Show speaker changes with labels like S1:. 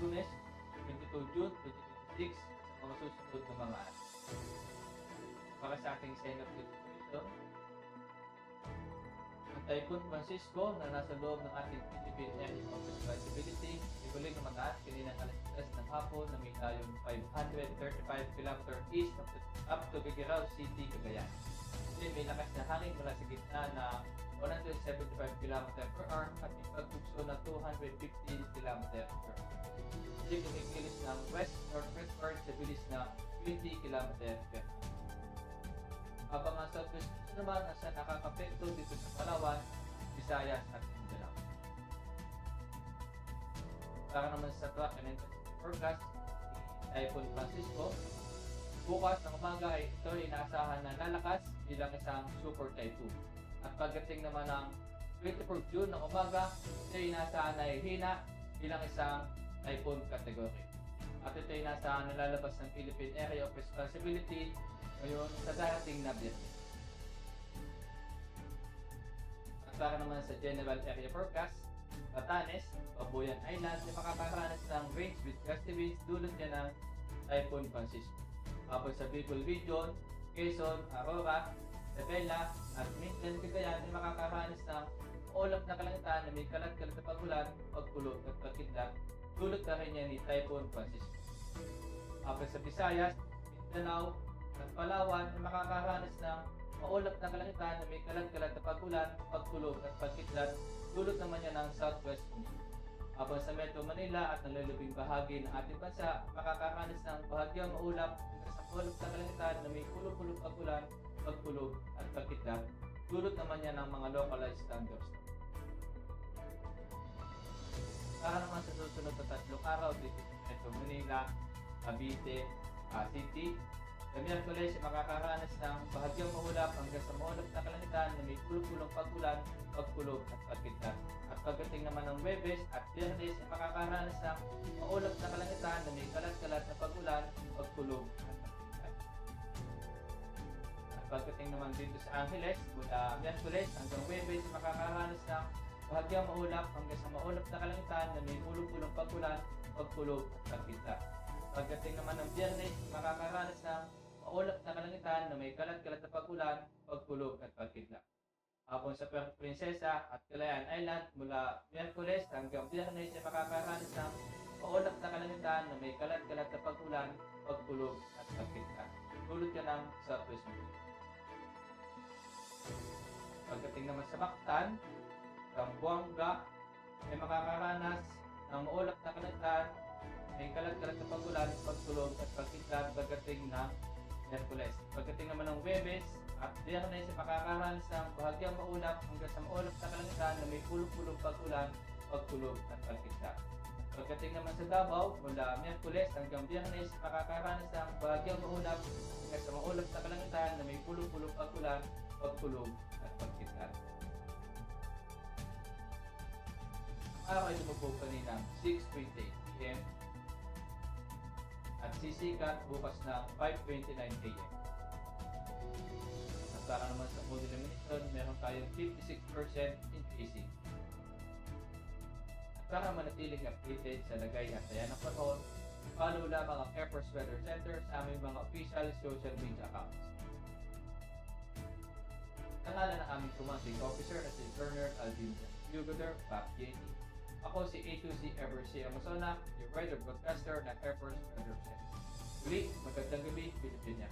S1: Lunes, 22 June 2026 sa mga susunod na mga araw. Para sa ating Senate Resolution, ang Typhoon Francisco na nasa loob ng ating Philippine Area of Responsibility ay muling namataas kaninang alas 3 ng hapon na may layong 535 km east up to Bigirao City, Cagayan. May lakas na hangin mula sa gitna na 175 km per hour at may pagtugso na 250 km per hour. Kumikilos ng west-northwestward sa bilis na 20 km per hour. Habang ang southwest naman nasa nakakapekto dito sa Palawan, Visayas at Mindanao. Para naman sa track and intensity forecast, Typhoon Francisco, bukas ng umaga ay ito ay inaasahan na lalakas bilang isang super typhoon. At pagdating naman ng 24 June ng umaga, ito ay inaasahan na hihina bilang isang typhoon category. At ito ay inaasahan na lalabas ng Philippine Area of Responsibility ngayon sa darating na Biyernes. At para naman sa General Area Forecast, Batanes, Babuyan Island ay makakaranas ng range with gusty winds dulot niya ng Typhoon Francisco. Habang sa Bicol Region, Quezon, Aurora, Isabela at Mindan, Cagayan ay makakaranas ng maulap na kalangitan na may kalat-kalat na pagulan, pagkulog at pagkidlat dulot na rin niya ni Typhoon Francisco. Habang sa Visayas, Mindanao at Palawan ay makakaranas ng maulap na kalangitan na may kalat-kalat na pagulan, pagkulog at pagkidlat dulot naman niya ng southwest wind. Habang sa Metro Manila at nalalubing bahagi ng ating bansa, makakaranas ng bahagyang maulap hanggang sa maulap na kalangitan na may kulog-kulog pagulan, pagkulog at pagkidlat dulot naman niya ng mga localized thunderstorms. Para naman sa susunod na 3 araw dito sa Metro Manila, Cavite City, sa Miyerkules ay makakaranas ng bahagyang maulap hanggang sa maulap na kalangitan na may kulog-kulog pagulan, pagkulog at pagkidlat. At pagdating naman ng Huwebes at Biyernes ay makakaranas ng maulap na kalangitan na may kalat-kalat na pagulan, pagkulog at pagkidlat. At pagdating naman dito sa Angeles, mula Miyerkules hanggang Huwebes ay makakaranas ng bahagyang maulap hanggang sa maulap na kalangitan na may kulog-kulog pagulan, pagkulog at pagkidlat. Pagdating naman ng Biyernes, makakaranas ng maulap na kalangitan na may kalat-kalat na pagulan, pagkulog at pagkidlat. Habang sa Prinsesa at Calayan Island, mula Miyerkules hanggang Biyernes ay makakaranas ng maulap na kalangitan na may kalat-kalat na pagulan, pagkulog at pagkidlat. Dulot ka ng southwest wind. Pagdating naman sa Mactan, Zamboanga ay makakaranas ng maulap na kalangitan, may kalat-kalat na pagulan, pagkulog at pagkidlat pagdating ng Miyerkules. Pagdating naman ng Huwebes at Biyernes ay makakaranas ng bahagyang maulap hanggang sa maulap na kalangitan na may kulog-kulog pagulan, pagkulog at pagkidlat. Pagdating naman sa Davao, mula Miyerkules hanggang Biyernes ay makakaranas ng bahagyang maulap hanggang sa maulap na kalangitan na may kulog-kulog pagulan, pagkulog at pagkidlat. Ang araw ay lumubog kanina 6:28 p.m. at sisikat bukas ng 5:29 a.m. At para naman sa mood illumination, meron tayong 56% increasing. At para manatiling updated sa lagay at saya ng panahon, follow lamang ang Air Force Weather Center sa aming mga official social media accounts. Pangalan ng aming commanding officer na si Colonel Alvin Yugoder, PAP-JT. Ako si A2C Eversea Amazona, your weather broadcaster ng Air Force Weather Center. Muli, magandang gabi, Pilipinas.